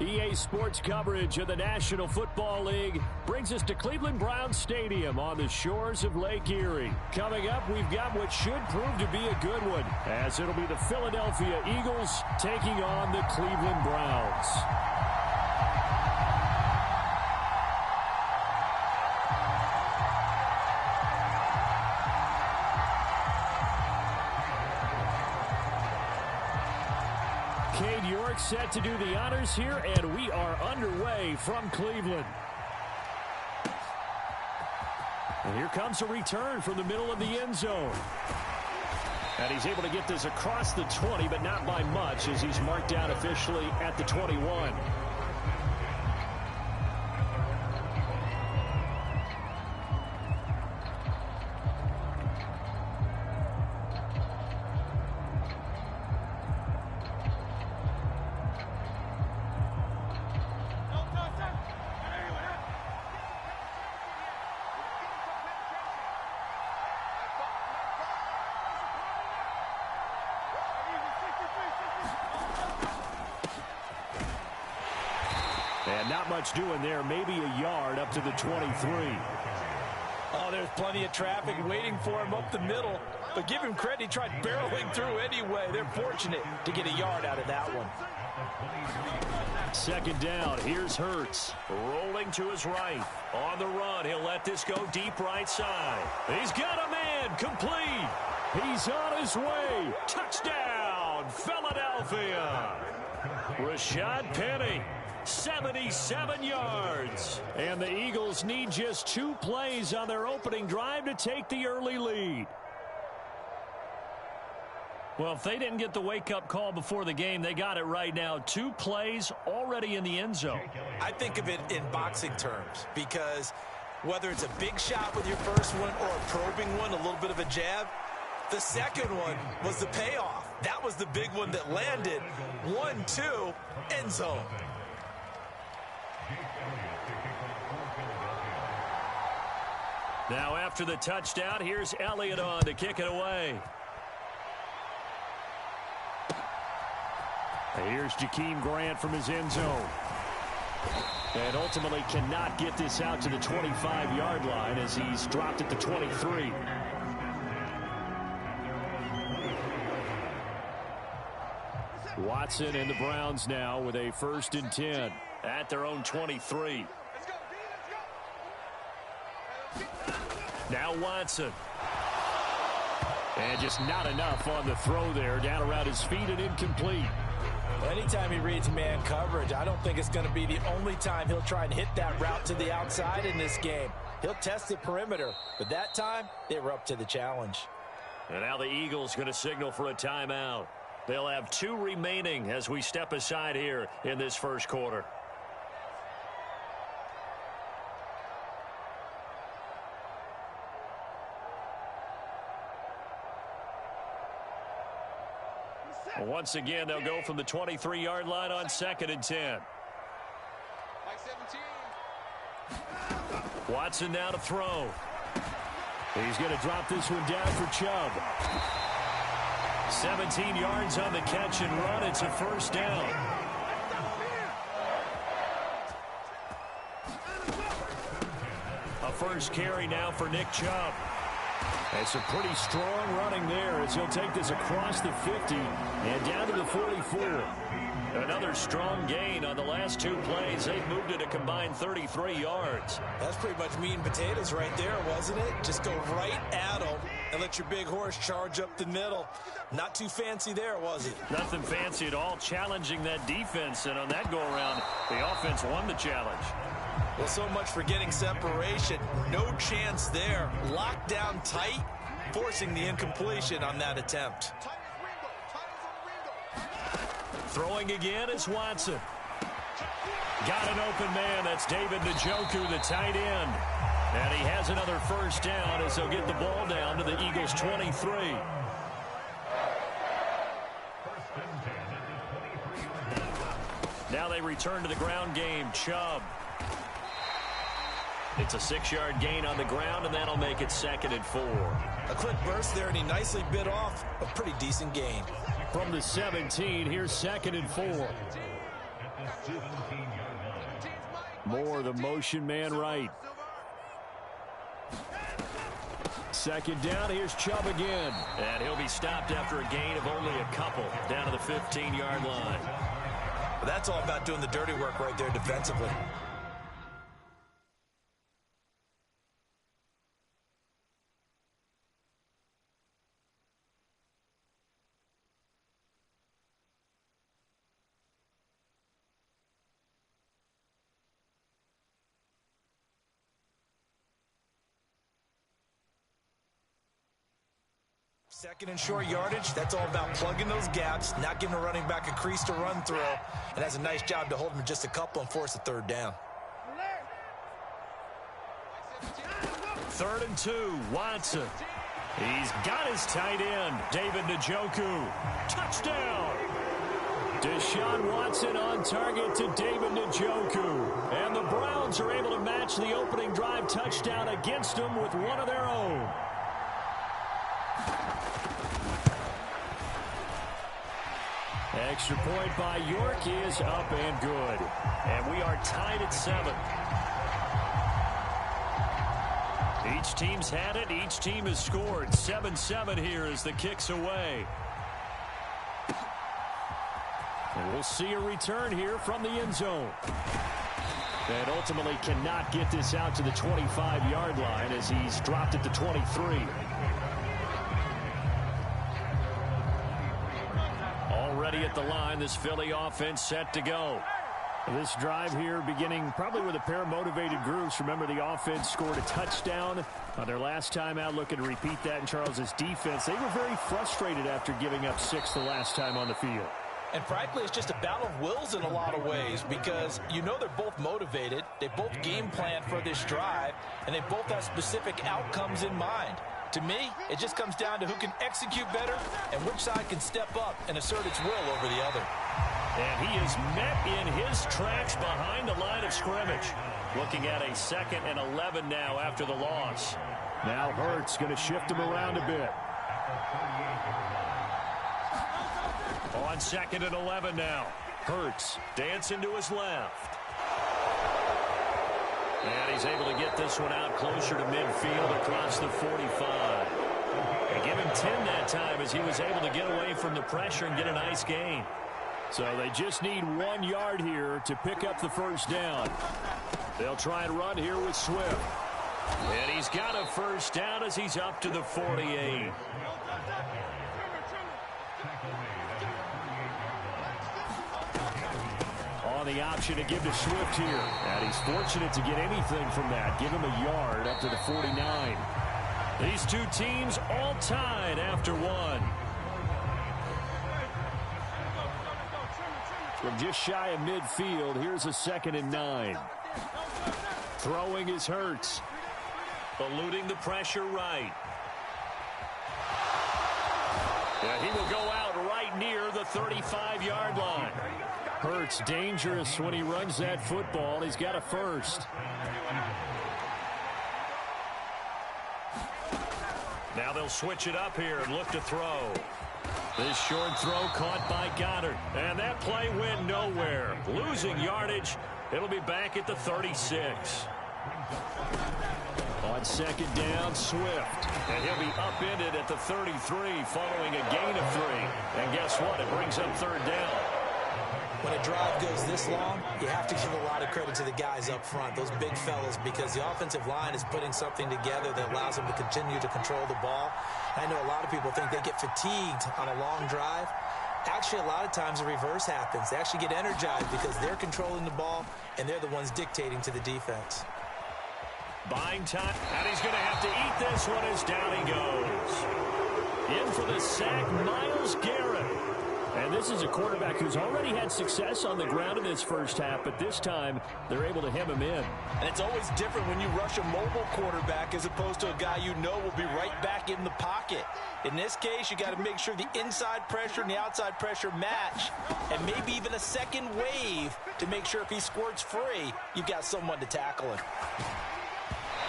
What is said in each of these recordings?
EA Sports coverage of the National Football League brings us to Cleveland Browns Stadium on the shores of Lake Erie. Coming up, we've got what should prove to be a good one, as it'll be the Philadelphia Eagles taking on the Cleveland Browns. Cade York set to do the honors here, and we are underway from Cleveland. And here comes a return from the middle of the end zone. And he's able to get this across the 20, but not by much, as he's marked down officially at the 21. And not much doing there, maybe a yard up to the 23. Oh, there's plenty of traffic waiting for him up the middle. But give him credit, he tried barreling through anyway. They're fortunate to get a yard out of that one. Second down, here's Hurts. Rolling to his right. On the run, he'll let this go deep right side. He's got a man, complete. He's on his way. Touchdown, Philadelphia. Rashad Penny. 77 yards. And the Eagles need just 2 plays on their opening drive to take the early lead. Well, if they didn't get the wake-up call before the game, they got it right now. 2 plays already in the end zone. I think of it in boxing terms, because whether it's a big shot with your first one or a probing one, a little bit of a jab, the second one was the payoff. That was the big one that landed. 1-2, end zone. Now after the touchdown, here's Elliott on to kick it away. Here's Jakeem Grant from his end zone. And ultimately cannot get this out to the 25-yard line as he's dropped at the 23. Watson and the Browns now with a 1st and 10 at their own 23. Now Watson. And just not enough on the throw there. Down around his feet and incomplete. Anytime he reads man coverage, I don't think it's going to be the only time he'll try and hit that route to the outside in this game. He'll test the perimeter, but that time they were up to the challenge. And now the Eagles going to signal for a timeout. They'll have 2 remaining as we step aside here in this first quarter. Once again, they'll go from the 23-yard line on 2nd and 10. Watson now to throw. He's going to drop this one down for Chubb. 17 yards on the catch and run. It's a 1st down. A 1st carry now for Nick Chubb. It's a pretty strong running there as he'll take this across the 50 and down to the 44. Another strong gain on the last 2 plays. They've moved it a combined 33 yards. That's pretty much meat and potatoes right there, wasn't it? Just go right at him and let your big horse charge up the middle. Not too fancy there, was it? Nothing fancy at all, challenging that defense. And on that go-around, the offense won the challenge. Well, so much for getting separation. No chance there. Locked down tight, forcing the incompletion on that attempt. Throwing again is Watson. Got an open man. That's David Njoku, the tight end. And he has another 1st down as they'll get the ball down to the Eagles' 23. Now they return to the ground game. Chubb. It's a 6-yard gain on the ground, and that'll make it 2nd and 4. A quick burst there, and he nicely bit off a pretty decent gain. From the 17, here's 2nd and 4. More the motion man right. Second down, here's Chubb again. And he'll be stopped after a gain of only a couple down to the 15-yard line. Well, that's all about doing the dirty work right there defensively. Second and short yardage, that's all about plugging those gaps, not giving a running back a crease to run through, and has a nice job to hold him just a couple and force a third down. 3rd and 2, Watson. He's got his tight end, David Njoku. Touchdown! Deshaun Watson on target to David Njoku. And the Browns are able to match the opening drive touchdown against them with one of their own. Extra point by York is up and good. And we are tied at 7. Each team's had it. Each team has scored. 7-7 here as the kick's away. And we'll see a return here from the end zone. And ultimately cannot get this out to the 25-yard line as he's dropped it to 23. Already at the line, this Philly offense set to go. This drive here beginning probably with a pair of motivated groups. Remember, the offense scored a touchdown on their last time out. Looking to repeat that in Charles's defense. They were very frustrated after giving up 6 the last time on the field. And frankly, it's just a battle of wills in a lot of ways because you know they're both motivated. They both game plan for this drive, and they both have specific outcomes in mind. To me, it just comes down to who can execute better and which side can step up and assert its will over the other. And he is met in his tracks behind the line of scrimmage. Looking at a 2nd and 11 now after the loss. Now Hurts going to shift him around a bit. On 2nd and 11 now. Hurts dancing to his left. And he's able to get this one out closer to midfield across the 45. They give him 10 that time as he was able to get away from the pressure and get a nice gain. So they just need 1 yard here to pick up the first down. They'll try and run here with Swift. And he's got a first down as he's up to the 48. On the option to give to Swift here. And he's fortunate to get anything from that. Give him a yard up to the 49. These two teams all tied after 1. From just shy of midfield, here's a 2nd and 9. Throwing is Hurts. Eluding the pressure right. And he will go out right near the 35-yard line. Hurts dangerous when he runs that football. He's got a first. Now they'll switch it up here and look to throw. This short throw caught by Goddard. And that play went nowhere. Losing yardage. It'll be back at the 36. On 2nd down, Swift. And he'll be upended at the 33 following a gain of 3. And guess what? It brings up 3rd down. When a drive goes this long, you have to give a lot of credit to the guys up front, those big fellas, because the offensive line is putting something together that allows them to continue to control the ball. I know a lot of people think they get fatigued on a long drive. Actually, a lot of times the reverse happens. They actually get energized because they're controlling the ball, and they're the ones dictating to the defense. Buying time, and he's going to have to eat this one as down he goes. In for the sack, Myles Garrett. And this is a quarterback who's already had success on the ground in this first half, but this time they're able to hem him in. And it's always different when you rush a mobile quarterback as opposed to a guy you know will be right back in the pocket. In this case, you got to make sure the inside pressure and the outside pressure match, and maybe even a second wave to make sure if he squirts free, you've got someone to tackle him.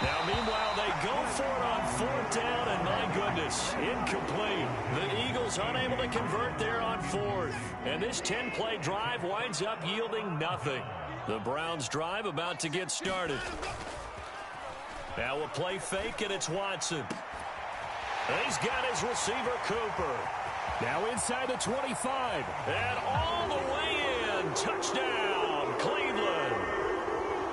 Now, meanwhile, they go for it on fourth down, and my goodness, incomplete. The Eagles unable to convert there on fourth. And this 10-play drive winds up yielding nothing. The Browns' drive about to get started. Now a play fake, and it's Watson. He's got his receiver, Cooper. Now inside the 25. And all the way in. Touchdown, Cleveland.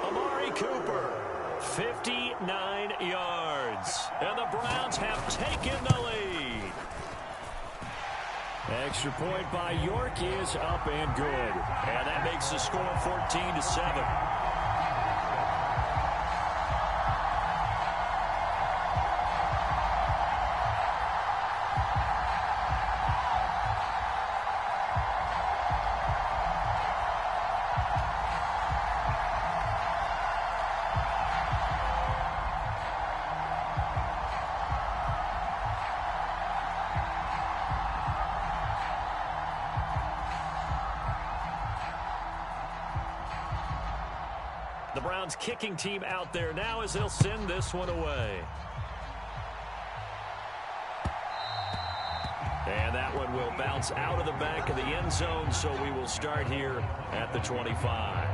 Amari Cooper, 59 yards. And the Browns have taken the lead. Extra point by York is up and good. And that makes the score 14-7. The Browns kicking team out there now as they'll send this one away. And that one will bounce out of the back of the end zone, so we will start here at the 25.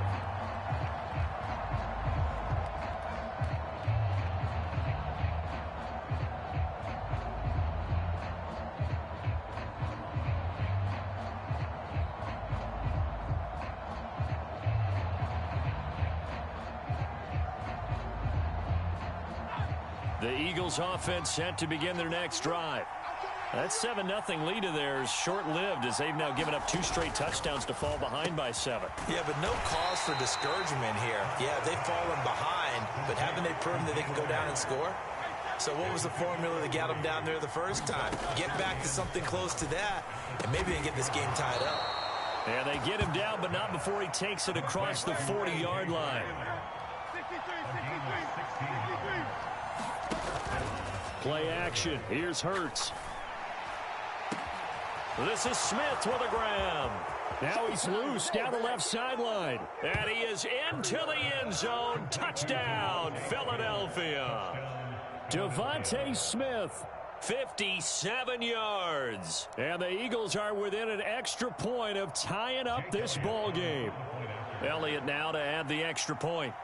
The Eagles offense set to begin their next drive. That 7-0 lead of theirs short-lived as they've now given up 2 straight touchdowns to fall behind by 7. Yeah, but no cause for discouragement here. Yeah, they've fallen behind, but haven't they proven that they can go down and score? So what was the formula that got them down there the first time? Get back to something close to that, and maybe they can get this game tied up. And they get him down, but not before he takes it across the 40-yard line. Play action. Here's Hurts. This is Smith with a grab. Now he's loose down the left sideline. And he is into the end zone. Touchdown, Philadelphia. Devontae Smith, 57 yards. And the Eagles are within an extra point of tying up this ball game. Elliott now to add the extra point.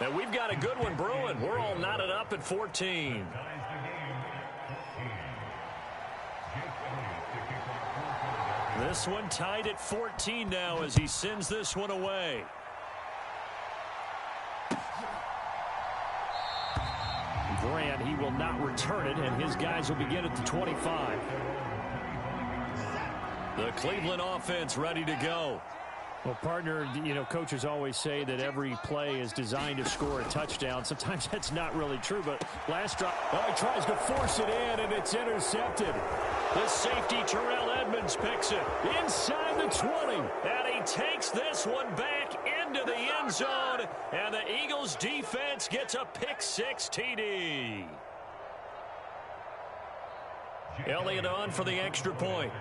And we've got a good one brewing. We're all knotted up at 14. This one tied at 14 now as he sends this one away. Grant, he will not return it, and his guys will begin at the 25. The Cleveland offense ready to go. Well, partner, you know, coaches always say that every play is designed to score a touchdown. Sometimes that's not really true, but last drive, oh, he tries to force it in, and it's intercepted. The safety, Terrell Edmonds, picks it inside the 20. And he takes this one back into the end zone, and the Eagles defense gets a pick-6 TD. Elliott on for the extra point.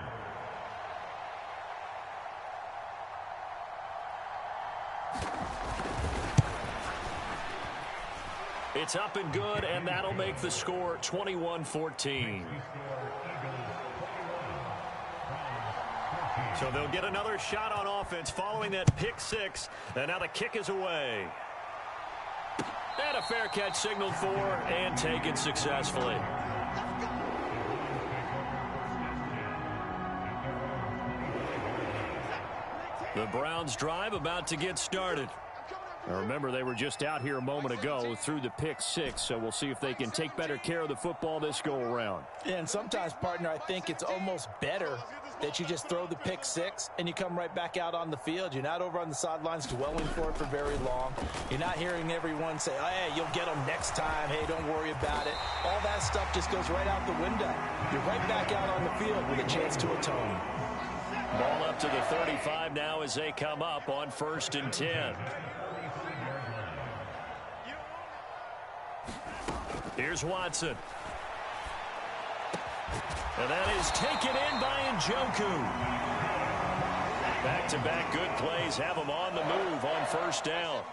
It's up and good, and that'll make the score 21-14. So they'll get another shot on offense following that pick-6, and now the kick is away. And a fair catch signaled for and taken successfully. The Browns drive about to get started. Now remember, they were just out here a moment ago through the pick-6, so we'll see if they can take better care of the football this go-around. And sometimes, partner, I think it's almost better that you just throw the pick-6 and you come right back out on the field. You're not over on the sidelines dwelling for it for very long. You're not hearing everyone say, oh, hey, you'll get them next time. Hey, don't worry about it. All that stuff just goes right out the window. You're right back out on the field with a chance to atone. Ball up to the 35 now as they come up on 1st and 10. Here's Watson. And that is taken in by Njoku. Back-to-back good plays have them on the move on first down.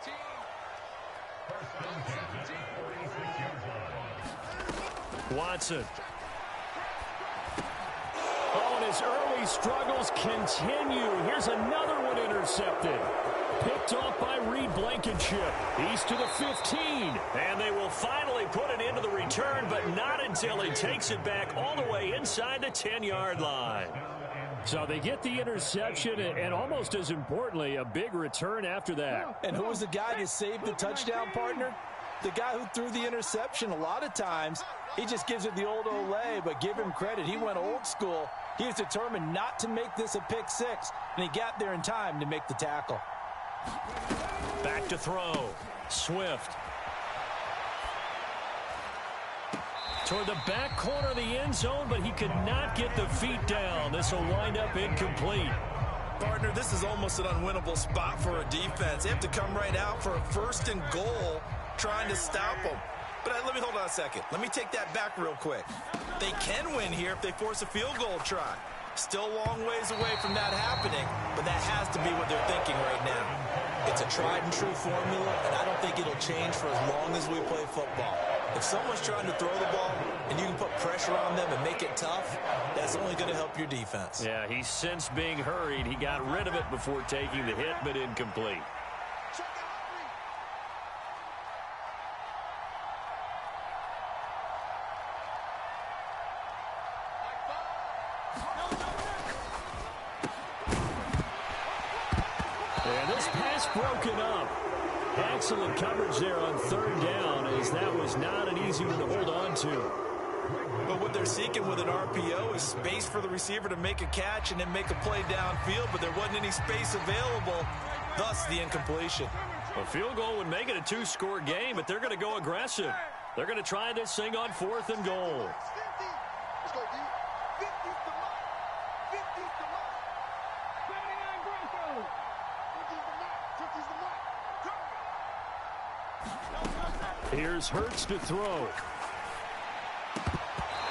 Watson. Oh, and his early struggles continue. Here's another one intercepted. Picked off by Reed Blankenship. He's to the 15. And they will finally put it into the return, but not until he takes it back all the way inside the 10-yard line. So they get the interception, and almost as importantly, a big return after that. And who was the guy that saved the touchdown, partner? The guy who threw the interception. A lot of times, he just gives it the old Olay, but give him credit. He went old school. He was determined not to make this a pick six, and he got there in time to make the tackle. Back to throw. Swift. Toward the back corner of the end zone, but he could not get the feet down. This will wind up incomplete. Partner, this is almost an unwinnable spot for a defense. They have to come right out for a 1st and goal trying to stop them. But let me hold on a second. Let me take that back real quick. They can win here if they force a field goal try. Still a long ways away from that happening, but that has to be what they're thinking right now. It's a tried and true formula, and I don't think it'll change for as long as we play football. If someone's trying to throw the ball and you can put pressure on them and make it tough, that's only going to help your defense. Yeah, he's since being hurried. He got rid of it before taking the hit, but incomplete. And this pass broken up. Excellent coverage there on 3rd down, as that was not an easy one to hold on to. But what they're seeking with an RPO is space for the receiver to make a catch and then make a play downfield, but there wasn't any space available, thus the incompletion. A field goal would make it a 2-score game, but they're going to go aggressive. They're going to try this thing on 4th and goal. Here's Hurts to throw.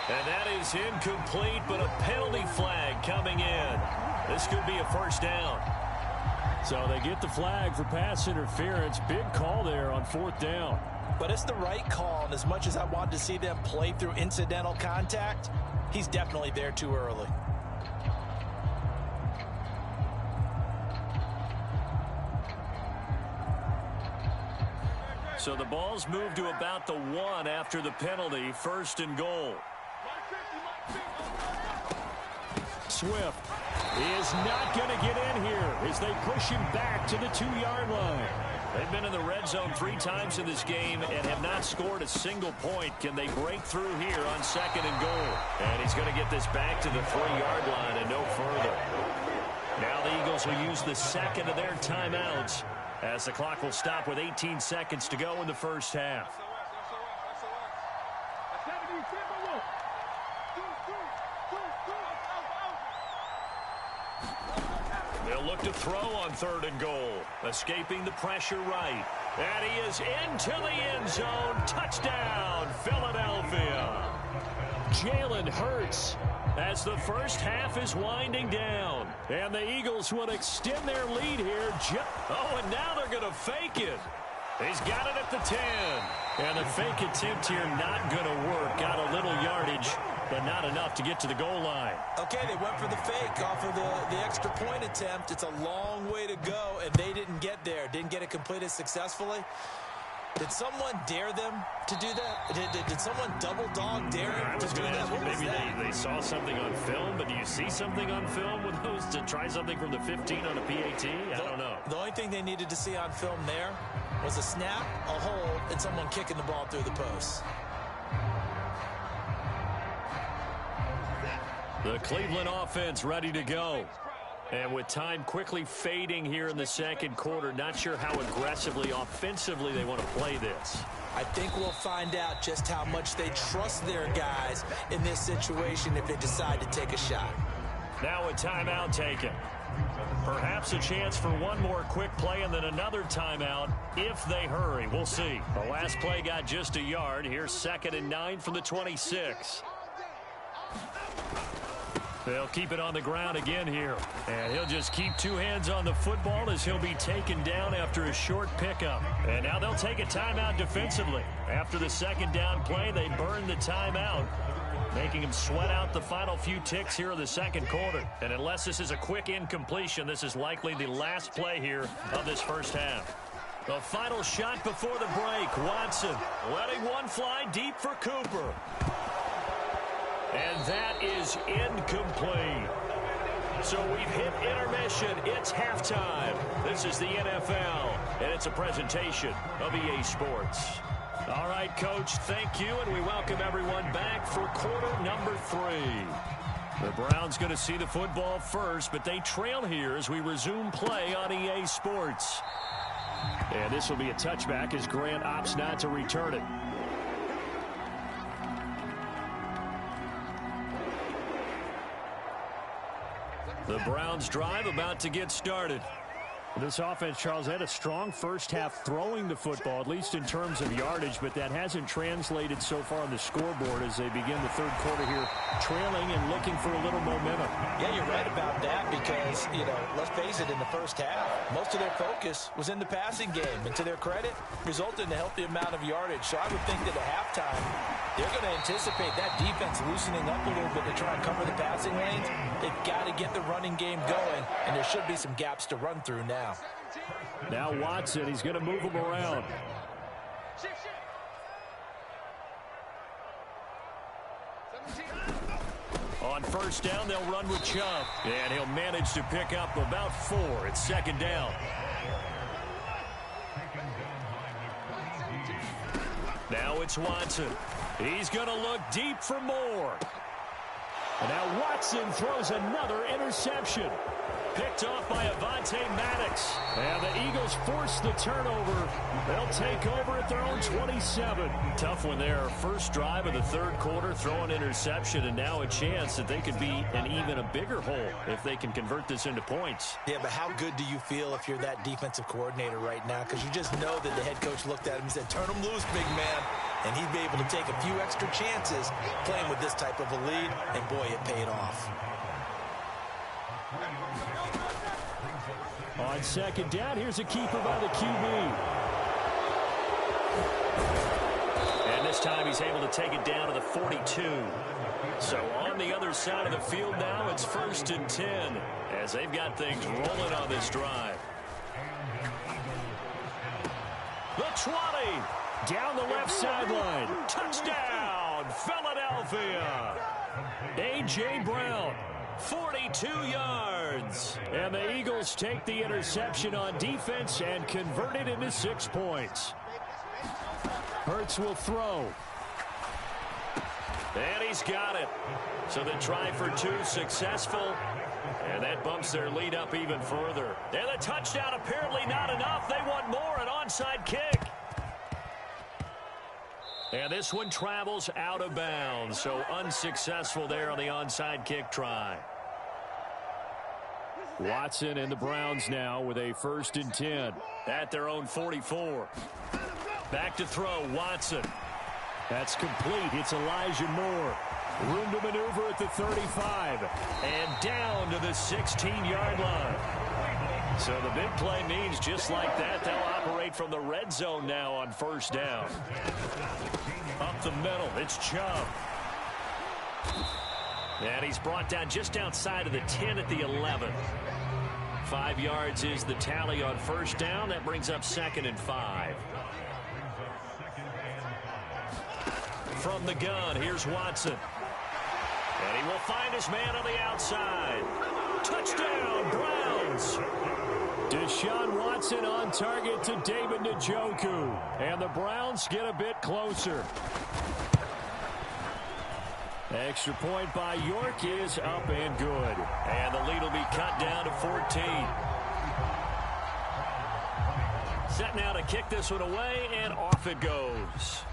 And that is incomplete, but a penalty flag coming in. This could be a 1st down. So they get the flag for pass interference. Big call there on 4th down. But it's the right call, and as much as I wanted to see them play through incidental contact, he's definitely there too early. So the ball's moved to about the 1 after the penalty. 1st and goal. Swift is not going to get in here as they push him back to the 2-yard line. They've been in the red zone 3 times in this game and have not scored a single point. Can they break through here on 2nd and goal? And he's going to get this back to the 3-yard line and no further. Now the Eagles will use the 2nd of their timeouts, as the clock will stop with 18 seconds to go in the first half. They'll look to throw on 3rd and goal. Escaping the pressure right. And he is into the end zone. Touchdown, Philadelphia. Jalen Hurts, as the first half is winding down. And the Eagles will extend their lead here. Oh, and now they're going to fake it. He's got it at the 10. And the fake attempt here not going to work. Got a little yardage, but not enough to get to the goal line. Okay, they went for the fake off of the extra point attempt. It's a long way to go, and they didn't get there. Didn't get it completed successfully. Did someone dare them to do that? Did someone double dog dare them to do that? Maybe they saw something on film, but do you see something on film with those to try something from the 15 on a PAT? I don't know. The only thing they needed to see on film there was a snap, a hold, and someone kicking the ball through the post. The Cleveland offense ready to go. And with time quickly fading here in the 2nd quarter, not sure how aggressively, offensively they want to play this. I think we'll find out just how much they trust their guys in this situation if they decide to take a shot. Now a timeout taken. Perhaps a chance for one more quick play and then another timeout if they hurry. We'll see. The last play got just a yard. Here's 2nd and 9 from the 26. They'll keep it on the ground again here. And he'll just keep two hands on the football as he'll be taken down after a short pickup. And now they'll take a timeout defensively. After the second down play, they burn the timeout, making him sweat out the final few ticks here in the second quarter. And unless this is a quick incompletion, this is likely the last play here of this first half. The final shot before the break. Watson letting one fly deep for Cooper. And that is incomplete. So we've hit intermission. It's halftime. This is the NFL, and it's a presentation of EA Sports. All right, Coach, thank you, and we welcome everyone back for quarter number 3. The Browns going to see the football first, but they trail here as we resume play on EA Sports. And this will be a touchback as Grant opts not to return it. The Browns drive about to get started. This offense, Charles, had a strong first half throwing the football, at least in terms of yardage, but that hasn't translated so far on the scoreboard as they begin the third quarter here, trailing and looking for a little momentum. Yeah, you're right about that because, let's face it, in the first half, most of their focus was in the passing game. And to their credit, resulted in a healthy amount of yardage. So I would think that at halftime, they're going to anticipate that defense loosening up a little bit to try and cover the passing lanes. They've got to get the running game going, and there should be some gaps to run through now. Now Watson, he's going to move him around. On first down, they'll run with Chubb. And he'll manage to pick up about 4. It's second down. Now it's Watson. He's going to look deep for more. And now Watson throws another interception. Picked off by Avonte Maddox. And the Eagles force the turnover. They'll take over at their own 27. Tough one there. First drive of the third quarter, throw an interception, and now a chance that they could be in even a bigger hole if they can convert this into points. Yeah, but how good do you feel if you're that defensive coordinator right now? Because you just know that the head coach looked at him and said, turn him loose, big man. And he'd be able to take a few extra chances playing with this type of a lead, and boy, it paid off. On second down, here's a keeper by the QB. And this time he's able to take it down to the 42. So on the other side of the field now, it's 1st and 10 as they've got things rolling on this drive. The 20. Down the left sideline. Touchdown, Philadelphia. A.J. Brown. 42 yards. And the Eagles take the interception on defense and convert it into 6 points. Hurts will throw. And he's got it. So the try for 2 successful. And that bumps their lead up even further. And the touchdown apparently not enough. They want more, an onside kick. And this one travels out of bounds, so unsuccessful there on the onside kick try. Watson and the Browns now with a 1st and 10 at their own 44. Back to throw, Watson. That's complete. It's Elijah Moore. Room to maneuver at the 35. And down to the 16-yard line. So the big play means just like that, they'll operate from the red zone now on first down. Up the middle, it's Chubb. And he's brought down just outside of the 10 at the 11. 5 yards is the tally on first down. That brings up 2nd and 5. From the gun, here's Watson. And he will find his man on the outside. Touchdown, Browns. Deshaun Watson on target to David Njoku. And the Browns get a bit closer. Extra point by York is up and good. And the lead will be cut down to 14. Set now to kick this one away, and off it goes.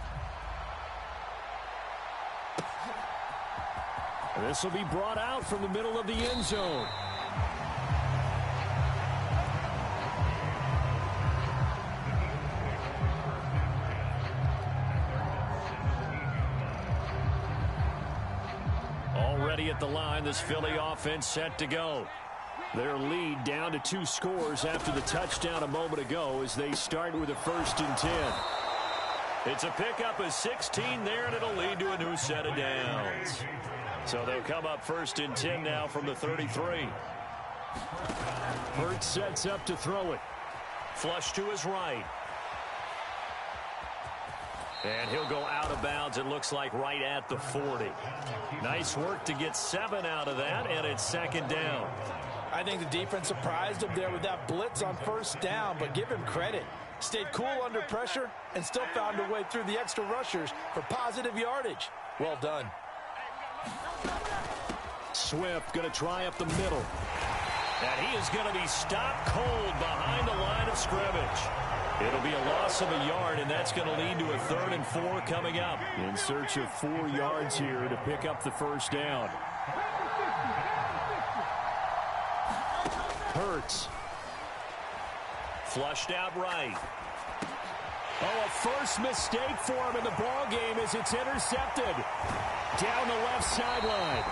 This will be brought out from the middle of the end zone. ready at the line. This Philly offense set to go. Their lead down to 2 scores after the touchdown a moment ago as they start with a 1st and 10. It's a pickup of 16 there, and it'll lead to a new set of downs. So they'll come up 1st and 10 now from the 33. Hurts sets up to throw it. Flush to his right. And he'll go out of bounds, it looks like, right at the 40. Nice work to get 7 out of that, and it's 2nd down. I think the defense surprised him there with that blitz on 1st down, but give him credit. Stayed cool under pressure and still found a way through the extra rushers for positive yardage. Well done. Swift going to try up the middle. And he is going to be stopped cold behind the line of scrimmage. It'll be a loss of a yard, and that's going to lead to a 3rd and 4 coming up. In search of 4 yards here to pick up the 1st down. Hurts. Flushed out right. Oh, a first mistake for him in the ball game as it's intercepted. Down the left sideline.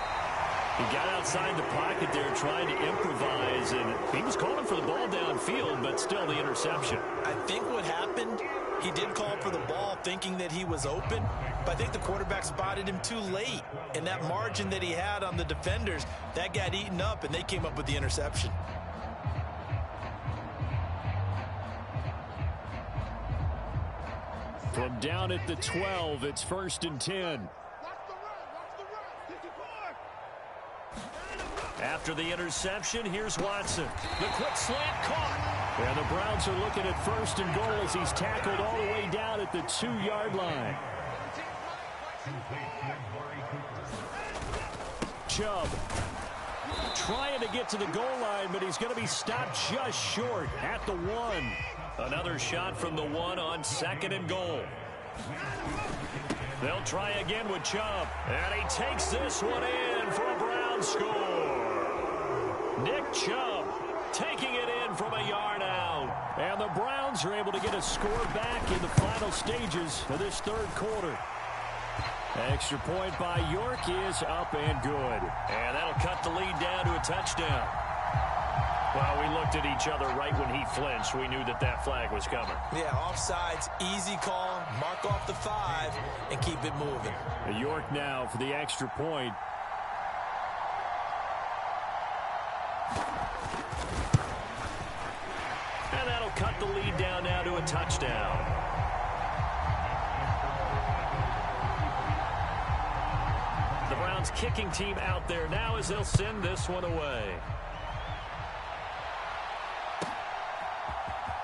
He got outside the pocket there trying to improvise, and he was calling for the ball downfield, but still the interception. I think what happened, he did call for the ball thinking that he was open, but I think the quarterback spotted him too late. And that margin that he had on the defenders, that got eaten up, and they came up with the interception. From down at the 12, it's 1st and 10. After the interception, here's Watson. The quick slant caught. And the Browns are looking at 1st and goal as he's tackled all the way down at the 2-yard line. Chubb trying to get to the goal line, but he's going to be stopped just short at the 1. Another shot from the 1 on 2nd and goal. They'll try again with Chubb. And he takes this one in for a Brown score. Nick Chubb taking it in from a yard out. And the Browns are able to get a score back in the final stages of this 3rd quarter. Extra point by York is up and good. And that'll cut the lead down to a touchdown. Well, we looked at each other right when he flinched. We knew that that flag was coming. Yeah, offsides, easy call, mark off the 5, and keep it moving. York now for the extra point. And that'll cut the lead down now to a touchdown. The Browns kicking team out there now as they'll send this one away.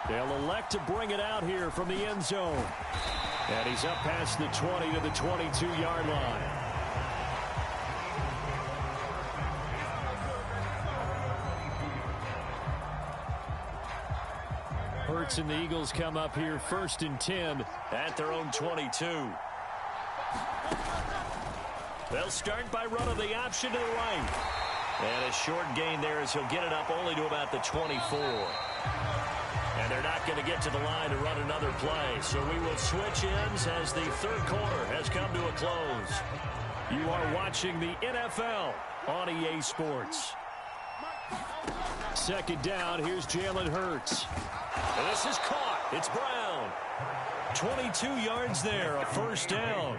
They'll elect to bring it out here from the end zone. And he's up past the 20 to the 22-yard line. Hurts and the Eagles come up here 1st and 10 at their own 22. They'll start by running the option to the right. And a short gain there as he'll get it up only to about the 24. And they're not going to get to the line to run another play. So we will switch ends as the 3rd quarter has come to a close. You are watching the NFL on EA Sports. 2nd down, here's Jalen Hurts. And this is caught. It's Brown. 22 yards there, a 1st down.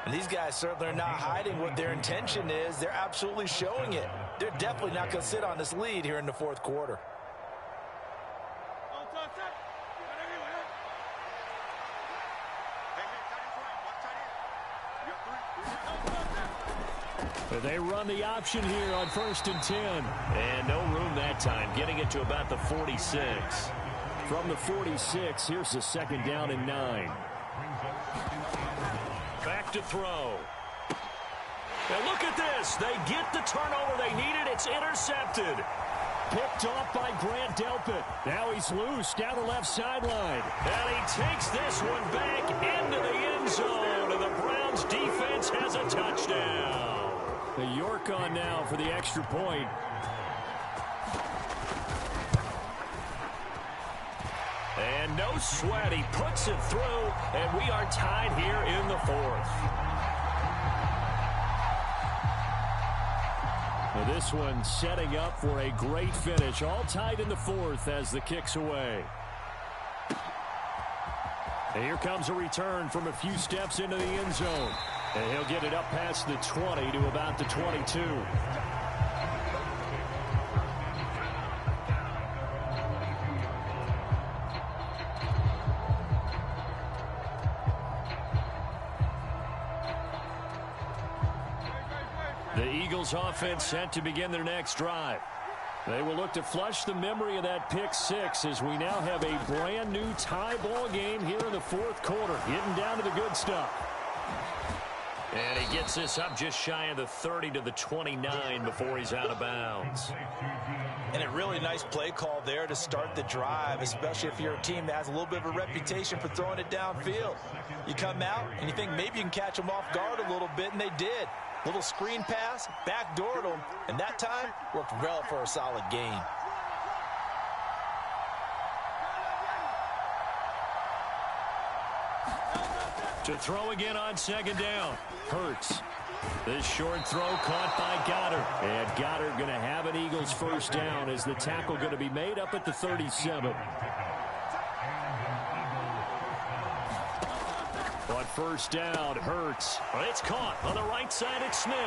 And these guys certainly are not hiding what their intention is. They're absolutely showing it. They're definitely not going to sit on this lead here in the 4th quarter. They run the option here on 1st and 10. And no room that time, getting it to about the 46. From the 46, here's the 2nd down and 9. Back to throw. And look at this. They get the turnover they needed. It's intercepted. Picked off by Grant Delpit. Now he's loose down the left sideline. And he takes this one back into the end zone. And the Browns defense has a touchdown. The York on now for the extra point. And no sweat. He puts it through. And we are tied here in the 4th. Well, this one setting up for a great finish. All tied in the fourth as the kick's away. And here comes a return from a few steps into the end zone. And he'll get it up past the 20 to about the 22. The Eagles offense set to begin their next drive. They will look to flush the memory of that pick six as we now have a brand new tie ball game here in the fourth quarter. Getting down to the good stuff. And he gets this up just shy of the 30 to the 29 before he's out of bounds. And a really nice play call there to start the drive, especially if you're a team that has a little bit of a reputation for throwing it downfield. You come out and you think maybe you can catch them off guard a little bit, and they did. Little screen pass, backdoored them, and that time worked well for a solid gain. To throw again on second down. Hurts. This short throw caught by Goddard. And Goddard going to have an Eagles first down as the tackle going to be made up at the 37. On first down, Hurts. But it's caught on the right side at Smith.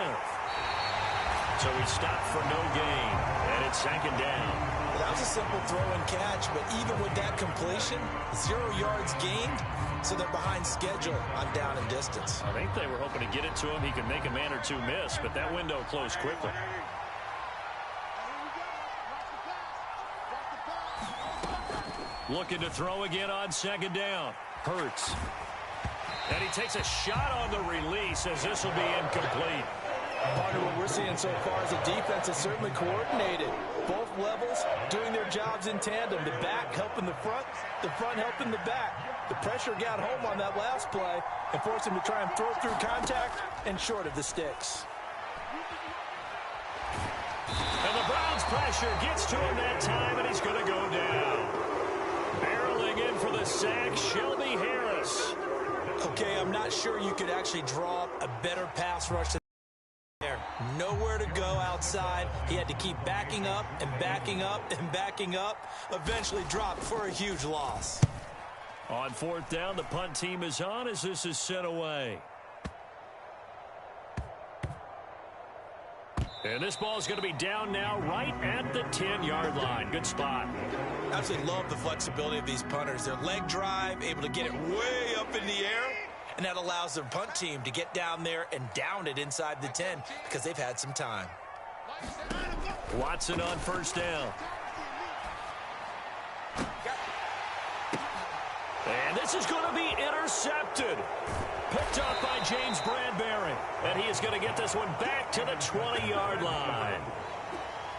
So he stopped for no gain. And it's second down. Well, that was a simple throw and catch, but even with that completion, 0 yards gained, so they're behind schedule on down and distance. I think they were hoping to get it to him. He could make a man or two miss, but that window closed quickly. Looking to throw again on second down. Hurts. And he takes a shot on the release as this will be incomplete. Part of what we're seeing so far is the defense is certainly coordinated. Both levels doing their jobs in tandem. The back helping the front helping the back. The pressure got home on that last play and forced him to try and throw through contact and short of the sticks. And the Browns' pressure gets to him that time, and he's going to go down. Barreling in for the sack, Shelby Harris. Okay, I'm not sure you could actually draw up a better pass rush than there. Nowhere to go outside. He had to keep backing up and backing up and backing up. Eventually dropped for a huge loss. On fourth down, the punt team is on as this is sent away. And this ball is going to be down now right at the 10-yard line. Good spot. Absolutely love the flexibility of these punters. Their leg drive, able to get it way up in the air, and that allows their punt team to get down there and down it inside the 10 because they've had some time. Watson on first down. And this is going to be intercepted. Picked up by James Bradbury. And he is going to get this one back to the 20-yard line.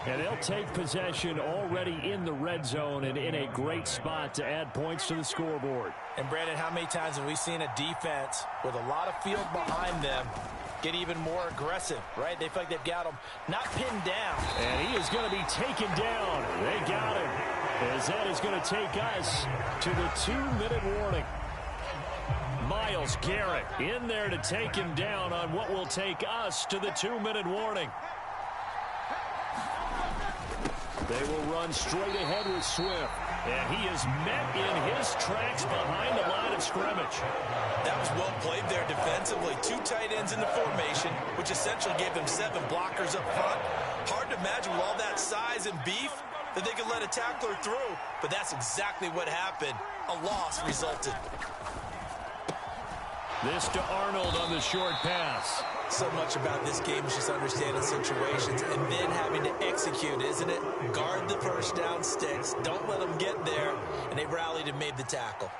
And they'll take possession already in the red zone and in a great spot to add points to the scoreboard. And, Brandon, how many times have we seen a defense with a lot of field behind them get even more aggressive, right? They feel like they've got them not pinned down. And he is going to be taken down. They got him. As that is going to take us to the 2-minute warning. Myles Garrett in there to take him down on what will take us to the 2-minute warning. They will run straight ahead with Swift. And he is met in his tracks behind the line of scrimmage. That was well played there defensively. 2 tight ends in the formation, which essentially gave them 7 blockers up front. Hard to imagine with all that size and beef that they could let a tackler through, but that's exactly what happened. A loss resulted. This to Arnold on the short pass. So much about this game is just understanding situations and then having to execute, isn't it? Guard the first down sticks. Don't let them get there. And they rallied and made the tackle.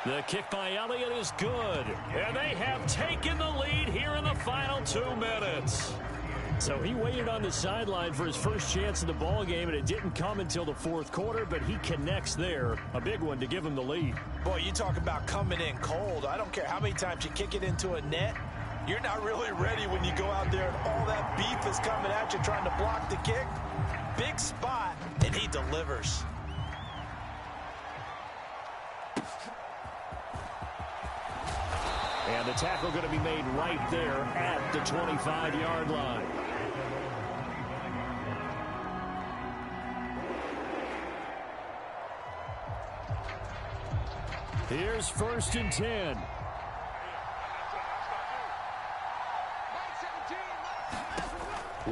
The kick by Elliott is good. And they have taken the lead here in the final 2 minutes. So he waited on the sideline for his first chance in the ball game, and it didn't come until the fourth quarter, but he connects there. A big one to give him the lead. Boy, you talk about coming in cold. I don't care how many times you kick it into a net. You're not really ready when you go out there and all that beef is coming at you trying to block the kick. Big spot, and he delivers. And the tackle going to be made right there at the 25-yard line. Here's 1st and 10.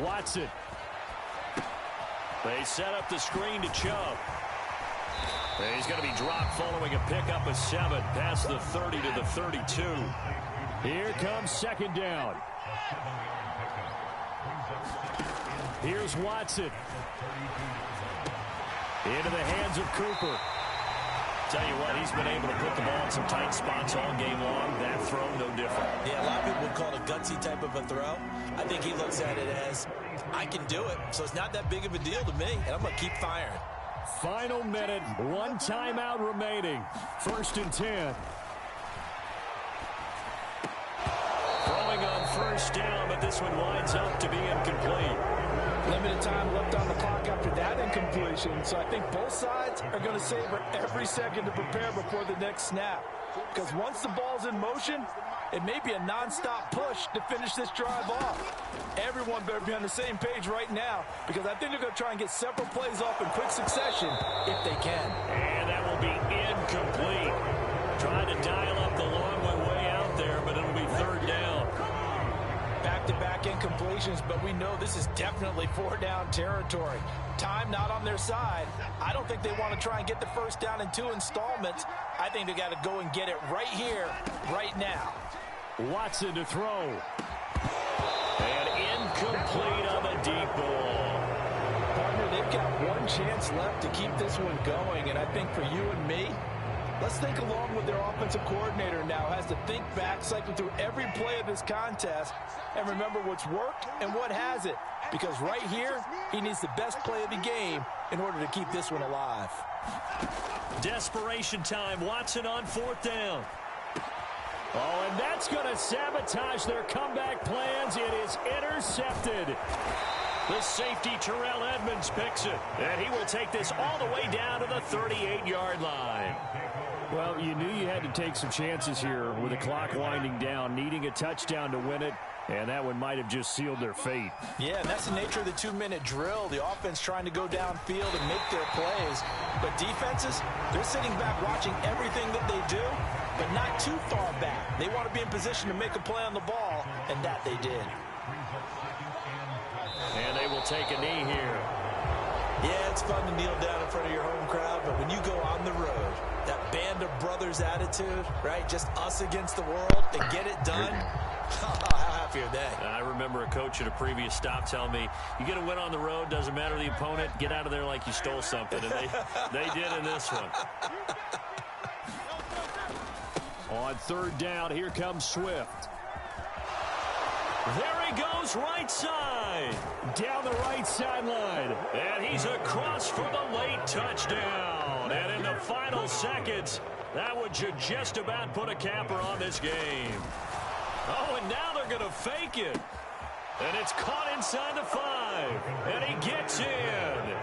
Watson. They set up the screen to Chubb. And he's going to be dropped following a pickup of 7 past the 30 to the 32. Here comes 2nd down. Here's Watson. Into the hands of Cooper. Tell you what, he's been able to put the ball in some tight spots all game long. That throw, no different. Yeah, a lot of people would call it a gutsy type of a throw. I think he looks at it as, I can do it, so it's not that big of a deal to me, and I'm going to keep firing. Final minute, 1 timeout remaining. 1st and 10. Throwing on 1st down, but this one winds up to be incomplete. Limited time left on the clock after that incompletion, so I think both sides are going to savor every second to prepare before the next snap. Because once the ball's in motion, it may be a non-stop push to finish this drive off. Everyone better be on the same page right now, because I think they're going to try and get several plays off in quick succession if they can. And that will be incomplete. Trying to dial up the long way out there, but it'll be 3rd down. Back-to-back incompletions, but we know this is definitely 4-down territory. Time not on their side. I don't think they want to try and get the 1st down in 2 installments. I think they got to go and get it right here, right now. Watson to throw. And incomplete on the deep ball. Partner, they've got one chance left to keep this one going, and I think for you and me, let's think along with their offensive coordinator now. Has to think back, cycle through every play of this contest, and remember what's worked and what hasn't. Because right here, he needs the best play of the game in order to keep this one alive. Desperation time. Watson on 4th down. Oh, and that's going to sabotage their comeback plans. It is intercepted. The safety, Terrell Edmonds, picks it. And he will take this all the way down to the 38-yard line. Well, you knew you had to take some chances here with the clock winding down, needing a touchdown to win it. And that one might have just sealed their fate. Yeah, and that's the nature of the 2-minute drill. The offense trying to go downfield and make their plays. But defenses, they're sitting back watching everything that they do, but not too far back. They want to be in position to make a play on the ball, and that they did. And they will take a knee here. Yeah, it's fun to kneel down in front of your home crowd, but when you go on the road, that band of brothers attitude, right, just us against the world, and get it done, how happy are they? I remember a coach at a previous stop telling me, you get a win on the road, doesn't matter the opponent, get out of there like you stole something. And they did in this one. On 3rd down, here comes Swift. There he goes, right side. Down the right sideline. And he's across for the late touchdown. And in the final seconds, that would just about put a capper on this game. Oh, and now they're going to fake it. And it's caught inside the 5. And he gets in.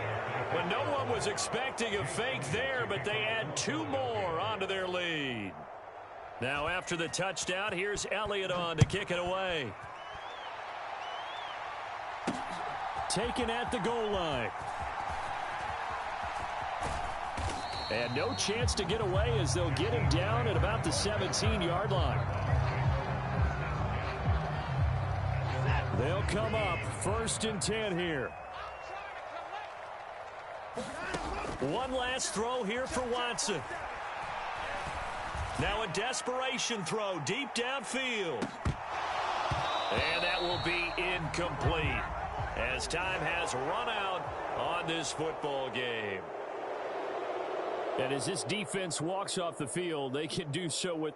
But no one was expecting a fake there, but they add 2 more onto their lead. Now after the touchdown, here's Elliott on to kick it away. Taken at the goal line. And no chance to get away as they'll get him down at about the 17-yard line. They'll come up 1st and 10 here. One last throw here for Watson. Now a desperation throw deep downfield. And that will be incomplete as time has run out on this football game. And as this defense walks off the field, they can do so with